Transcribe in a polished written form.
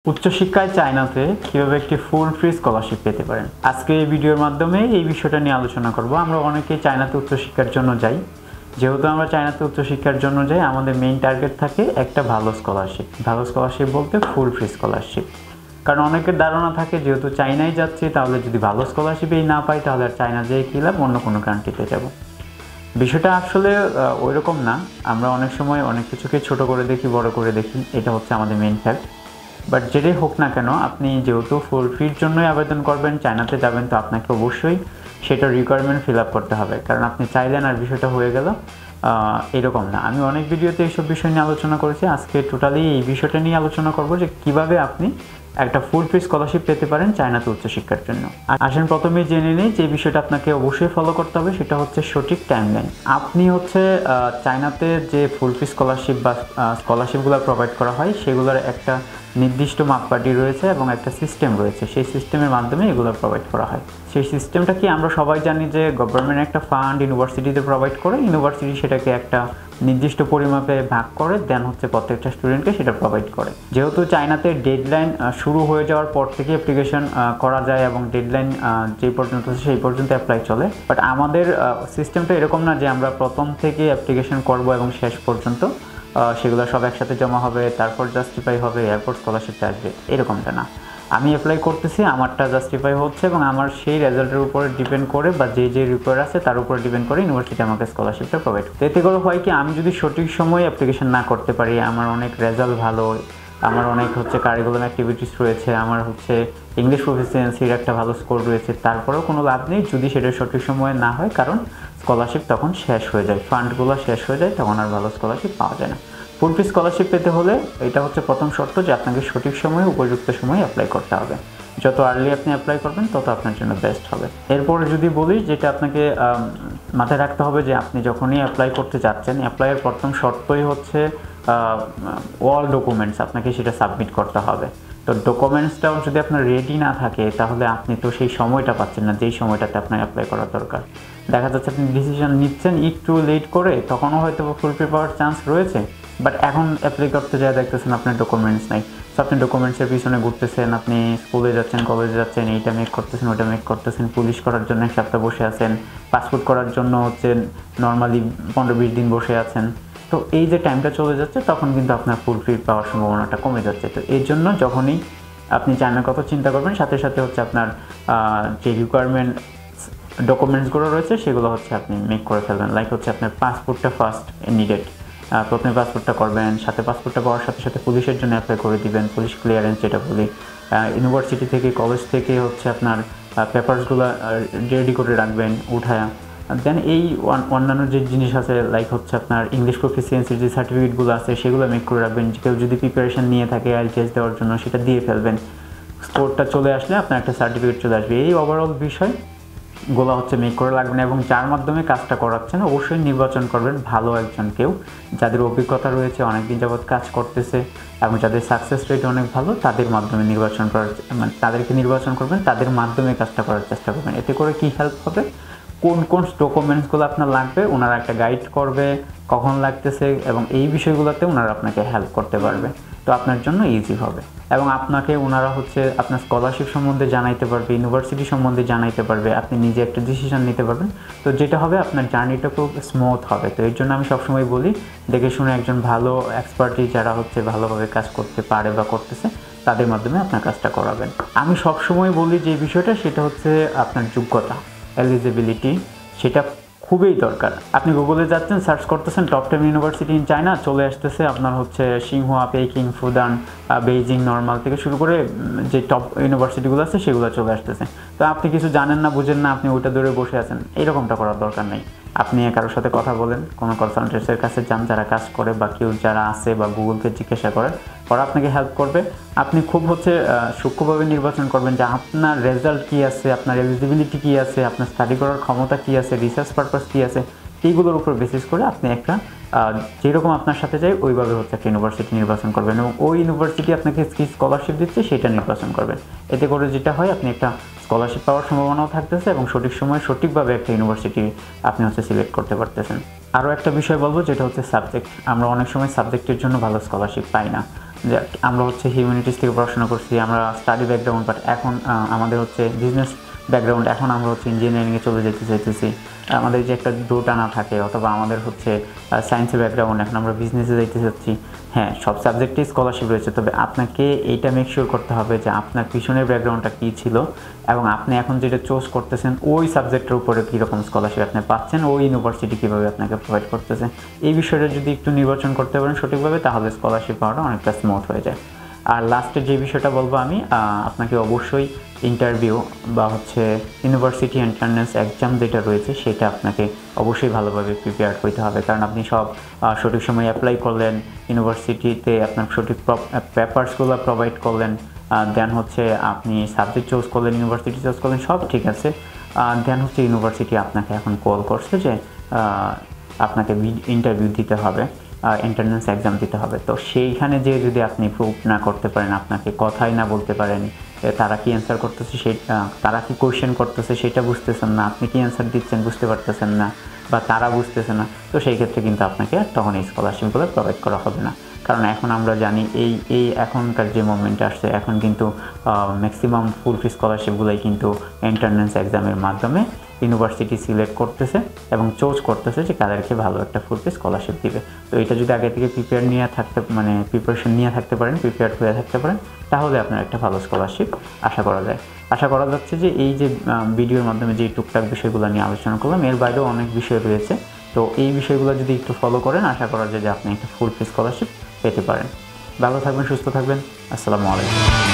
উচ্চশিক্ষায় চায়নাতে কিভাবে একটি ফুল ফ্রি স্কলারশিপ পেতে পারেন। আজকে এই ভিডিওর মাধ্যমে এই বিষয়টা নিয়ে আলোচনা করব। আমরা অনেকেই চায়নাতে উচ্চশিক্ষার জন্য যাই। যেহেতু আমরা চায়নাতে উচ্চশিক্ষার জন্য যাই, আমাদের মেইন টার্গেট থাকে একটা ভালো স্কলারশিপ বলতে ফুল ফ্রি স্কলারশিপ। কারণ অনেকের ধারণা থাকে যেহেতু চায়নায় যাচ্ছি, তাহলে যদি ভালো স্কলারশিপই না পাই তাহলে আর চায়না যেয়ে কী লাভ, অন্য কোনো কান্ট্রিতে যাব। বিষয়টা আসলে ওই রকম না। আমরা অনেক সময় অনেক কিছুকে ছোট করে দেখি, বড় করে দেখি, এটা হচ্ছে আমাদের মেইন ফ্যাক্ট। বাট যেটাই হোক না কেন, আপনি যেহেতু ফুল ফির জন্যই আবেদন করবেন, চায়নাতে যাবেন, তো আপনাকে অবশ্যই সেটা রিকোয়ারমেন্ট ফিল আপ করতে হবে। কারণ আপনি চাইলেন আর বিষয়টা হয়ে গেল, এরকম না। আমি অনেক ভিডিওতে এইসব বিষয় নিয়ে আলোচনা করেছি। আজকে টোটালি এই বিষয়টা নিয়ে আলোচনা করব যে কীভাবে আপনি একটা ফুল ফি স্কলারশিপ পেতে পারেন চায়নাতে উচ্চশিক্ষার জন্য। আসেন প্রথমেই জেনে নিই যে বিষয়টা আপনাকে অবশ্যই ফলো করতে হবে, সেটা হচ্ছে সঠিক টাইমলাইন। আপনি হচ্ছে চায়নাতে যে ফুল ফি স্কলারশিপ বা স্কলারশিপগুলো প্রোভাইড করা হয়, সেগুলোর একটা নির্দিষ্ট মাপকাঠি রয়েছে এবং একটা সিস্টেম রয়েছে। সেই সিস্টেমের মাধ্যমে এগুলো প্রোভাইড করা হয়। সেই সিস্টেমটা কি, আমরা সবাই জানি যে গভর্নমেন্ট একটা ফান্ড ইউনিভার্সিটিতে প্রোভাইড করে, ইউনিভার্সিটি সেটাকে একটা নির্দিষ্ট পরিমাপে ভাগ করে দেন হচ্ছে প্রত্যেকটা স্টুডেন্টকে সেটা প্রোভাইড করে। যেহেতু চায়নাতে ডেডলাইন শুরু হয়ে যাওয়ার পর থেকে অ্যাপ্লিকেশন করা যায় এবং ডেডলাইন যেই পর্যন্ত সেই পর্যন্ত অ্যাপ্লাই চলে। বাট আমাদের সিস্টেমটা এরকম না যে আমরা প্রথম থেকে অ্যাপ্লিকেশন করব এবং শেষ পর্যন্ত সেগুলো সব একসাথে জমা হবে, তারপর জাস্টিফাই হবে, এরপর স্কলারশিপটা আসবে, এরকমটা না। আমি অ্যাপ্লাই করতেছি, আমারটা জাস্টিফাই হচ্ছে এবং আমার সেই রেজাল্টের উপরে ডিপেন্ড করে বা যে রিকোয়ার আছে তার উপরে ডিপেন্ড করে ইউনিভার্সিটি আমাকে স্কলারশিপটা প্রোভাইড করে। এতে করে হয় কি, আমি যদি সঠিক সময়ে অ্যাপ্লিকেশন না করতে পারি, আমার অনেক রেজাল্ট ভালো, আমার অনেক হচ্ছে কারিকুলাম অ্যাক্টিভিটিস রয়েছে, আমার হচ্ছে ইংলিশ প্রফিসিয়েন্সির একটা ভালো স্কোর রয়েছে, তারপরেও কোনো লাভ নেই যদি সেটা সঠিক সময়ে না হয়। কারণ স্কলারশিপ তখন শেষ হয়ে যায়, ফান্ডগুলো শেষ হয়ে যায়, তখন আর ভালো স্কলারশিপ পাওয়া যায় না। ফুল ফি স্কলারশিপ পেতে হলে এটা হচ্ছে প্রথম শর্ত যে আপনাকে সঠিক সময়ে উপযুক্ত সময়ে অ্যাপ্লাই করতে হবে। যত আর্লি আপনি অ্যাপ্লাই করবেন তত আপনার জন্য বেস্ট হবে। এরপরে যদি বলি, যেটা আপনাকে মাথায় রাখতে হবে যে আপনি যখনই অ্যাপ্লাই করতে যাচ্ছেন, অ্যাপ্লাইয়ের প্রথম শর্তই হচ্ছে অল ডকুমেন্টস আপনাকে সেটা সাবমিট করতে হবে। তো ডকুমেন্টসটাও যদি আপনার রেডি না থাকে, তাহলে আপনি তো সেই সময়টা পাচ্ছেন না যেই সময়টাতে আপনার অ্যাপ্লাই করা দরকার। দেখা যাচ্ছে আপনি ডিসিশন নিচ্ছেন একটু লেট করে, তখনও হয়তো ফুল ফি পাওয়ার চান্স রয়েছে, বাট এখন অ্যাপ্লাই করতে যায় দেখতেছেন আপনার ডকুমেন্টস নাই। সো আপনি ডকুমেন্টসের পিছনে ঘুরতেছেন, আপনি স্কুলে যাচ্ছেন, কলেজে যাচ্ছেন, এইটা মেক করতেছেন, ওইটা মেক করতেছেন, পুলিশ করার জন্য এক সপ্তাহ বসে আছেন, পাসপোর্ট করার জন্য হচ্ছে নর্মালি 15-20 দিন বসে আছেন। তো এই যে টাইমটা চলে যাচ্ছে, তখন কিন্তু আপনার ফুল ফি পাওয়ার সম্ভাবনাটা কমে যাচ্ছে। তো এর জন্য যখনই আপনি চায়নার কথা চিন্তা করবেন, সাথে সাথে হচ্ছে আপনার যে রিকোয়ারমেন্ট ডকুমেন্টসগুলো রয়েছে সেগুলো হচ্ছে আপনি মেক করে ফেলবেন। লাইক হচ্ছে আপনার পাসপোর্টটা ফার্স্ট নিডেড, প্রথমে পাসপোর্টটা করবেন। সাথে পাসপোর্টটা পাওয়ার সাথে সাথে পুলিশের জন্য অ্যাপ্লাই করে দিবেন, পুলিশ ক্লিয়ারেন্স যেটা বলি। ইউনিভার্সিটি থেকে, কলেজ থেকে হচ্ছে আপনার পেপারসগুলো রেডি করে রাখবেন উঠায়া। দেন এই অন্যান্য যে জিনিস আছে, লাইক হচ্ছে আপনার ইংলিশ প্রফিসিয়েন্সির যে সার্টিফিকেটগুলো আছে সেগুলো মেক করে রাখবেন। কেউ যদি প্রিপারেশন নিয়ে থাকে আইএলটিএস দেওয়ার জন্য, সেটা দিয়ে ফেলবেন। স্কোরটা চলে আসলে আপনার একটা সার্টিফিকেট চলে আসবে। এই ওভারঅল বিষয়গুলো হচ্ছে মেক করে রাখবেন এবং যার মাধ্যমে কাজটা করাচ্ছেন অবশ্যই নির্বাচন করবেন ভালো একজন, কেউ যাদের অভিজ্ঞতা রয়েছে, অনেকদিন যাবৎ কাজ করতেছে এবং যাদের সাকসেস রেট অনেক ভালো, তাদের মাধ্যমে তাদেরকে নির্বাচন করবেন, তাদের মাধ্যমে কাজটা করার চেষ্টা করবেন। এতে করে কি হেল্প হবে, কোন কোন ডকুমেন্টসগুলো আপনার লাগবে ওনারা একটা গাইড করবে, কখন লাগতেছে, এবং এই বিষয়গুলোতে ওনারা আপনাকে হেল্প করতে পারবে। তো আপনার জন্য ইজি হবে এবং আপনাকে ওনারা হচ্ছে আপনার স্কলারশিপ সম্বন্ধে জানাইতে পারবে, ইউনিভার্সিটি সম্বন্ধে জানাইতে পারবে, আপনি নিজে একটা ডিসিশন নিতে পারবেন। তো যেটা হবে, আপনার জার্নিটা খুব স্মুথ হবে। তো এর জন্য আমি সবসময় বলি, দেখে শুনে একজন ভালো এক্সপার্টি যারা হচ্ছে ভালোভাবে কাজ করতে পারে বা করতেছে, তাদের মাধ্যমে আপনার কাজটা করাবেন। আমি সবসময় বলি যে বিষয়টা, সেটা হচ্ছে আপনার যোগ্যতা, এলিজিবিলিটি, সেটা খুবই দরকার। আপনি গুগলে যাচ্ছেন, সার্চ করতেছেন টপ 10 ইউনিভার্সিটি ইন চায়না, চলে আসতেছে আপনার হচ্ছে সিংহুয়া, পেকিং, ফুদান, বেইজিং, নর্মাল থেকে শুরু করে যে টপ ইউনিভার্সিটিগুলো আছে সেগুলো চলে আসতেছে। তো আপনি কিছু জানেন না, বুঝেন না, আপনি ওইটা ধরে বসে আছেন, এরকমটা করার দরকার নেই। আপনি কারোর সাথে কথা বলেন, কোনো কনসালটেন্টের কাছে যান যারা কাজ করে, বা কেউ যারা আছে, বা গুগলকে জিজ্ঞাসা করেন, ওরা আপনাকে হেল্প করবে। আপনি খুব হচ্ছে সূক্ষ্মভাবে নির্বাচন করবেন যে আপনার রেজাল্ট কী আছে, আপনার এলিজিবিলিটি কী আছে, আপনার স্টাডি করার ক্ষমতা কী আছে, রিসার্চ পারপাস কী আছে, এইগুলোর উপর বেসিস করে আপনি একটা যেরকম আপনার সাথে যায় ওইভাবে হচ্ছে একটা ইউনিভার্সিটি নির্বাচন করবেন এবং ওই ইউনিভার্সিটি আপনাকে কি স্কলারশিপ দিচ্ছে সেটা নির্বাচন করবেন। এতে করে যেটা হয়, আপনি একটা স্কলারশিপ পাওয়ার সম্ভাবনাও থাকতেছে এবং সঠিক সময়ে সঠিকভাবে একটা ইউনিভার্সিটি আপনি হচ্ছে সিলেক্ট করতে পারতেছেন। আরও একটা বিষয় বলবো, যেটা হচ্ছে সাবজেক্ট। আমরা অনেক সময় সাবজেক্টের জন্য ভালো স্কলারশিপ পাই না। যে আমরা হচ্ছে হিউম্যানিটিস থেকে পড়াশোনা করছি, আমরা স্টাডি ব্যাকগ্রাউন্ড, বাট এখন আমাদের হচ্ছে বিজনেস ব্যাকগ্রাউন্ড, এখন আমরা হচ্ছে ইঞ্জিনিয়ারিংয়ে চলে যেতে চাইতেছি। আমাদের যে একটা দোটানা থাকে, অথবা আমাদের হচ্ছে সায়েন্সের ব্যাকগ্রাউন্ড, এখন আমরা বিজনেসে যাইতে চাচ্ছি। হ্যাঁ, সব সাবজেক্টেই স্কলারশিপ রয়েছে, তবে আপনাকে এইটা মেক শিওর করতে হবে যে আপনার পিছনের ব্যাকগ্রাউন্ডটা কী ছিল এবং আপনি এখন যেটা চুজ করতেছেন ওই সাবজেক্টের উপরে কীরকম স্কলারশিপ আপনি পাচ্ছেন, ওই ইউনিভার্সিটি কীভাবে আপনাকে প্রোভাইড করতেছে। এই বিষয়টা যদি একটু নির্বাচন করতে পারেন সঠিকভাবে, তাহলে স্কলারশিপ পাওয়াটা অনেকটা স্মুথ হয়ে যায়। আর লাস্টে যে বিষয়টা বলবো আমি, আপনাকে অবশ্যই ইন্টারভিউ বা হচ্ছে ইউনিভার্সিটি এন্ট্রান্স এক্সাম যেটা রয়েছে সেটা আপনাকে অবশ্যই ভালোভাবে প্রিপেয়ার করতে হবে, কারণ আপনি সব সঠিক সময় অ্যাপ্লাই করলেন, ইউনিভার্সিটিতে আপনার সঠিক পেপারসগুলো প্রোভাইড করলেন, দেন হচ্ছে আপনি সাবজেক্ট চুজ করলেন, ইউনিভার্সিটি চুজ করলেন, সব ঠিক আছে। দেন হচ্ছে ইউনিভার্সিটি আপনাকে এখন কল করছে যে আপনাকে ইন্টারভিউ দিতে হবে, এন্ট্রান্স এক্সাম দিতে হবে। তো সেইখানে যে যদি আপনি প্রুভ না করতে পারেন, আপনাকে কথাই না বলতে পারেন, তারা কি অ্যান্সার করতেছে সেটা, তারা কি কোয়েশ্চেন করতেছে সেটা বুঝতেছেন না, আপনি কি অ্যান্সার দিচ্ছেন বুঝতে পারতেছেন না, বা তারা বুঝতেছে না, তো সেই ক্ষেত্রে কিন্তু আপনাকে তখন এই স্কলারশিপগুলো প্রোভাইড করা হবে না। কারণ এখন আমরা জানি এই এখনকার যে মুভমেন্ট আসছে, এখন কিন্তু ম্যাক্সিমাম ফুল ফি স্কলারশিপগুলোই কিন্তু এন্ট্রান্স এক্সামের মাধ্যমে ইউনিভার্সিটি সিলেক্ট করতেছে এবং চুজ করতেছে যে কাদেরকে ভালো একটা ফুল ফি স্কলারশিপ দিবে। তো এটা যদি আগে থেকে প্রিপারেশন নিয়ে থাকতে পারেন, প্রিপেয়ার হয়ে থাকতে পারেন, তাহলে আপনার একটা ভালো স্কলারশিপ আশা করা যায়। আশা করা যাচ্ছে যে এই যে ভিডিওর মাধ্যমে যে টুকটাক বিষয়গুলো নিয়ে আলোচনা করলাম, এর বাইরেও অনেক বিষয় রয়েছে। তো এই বিষয়গুলো যদি একটু ফলো করেন, আশা করা যায় যে আপনি একটা ফুল ফি স্কলারশিপ পেতে পারেন। ভালো থাকবেন, সুস্থ থাকবেন। আসসালামু আলাইকুম।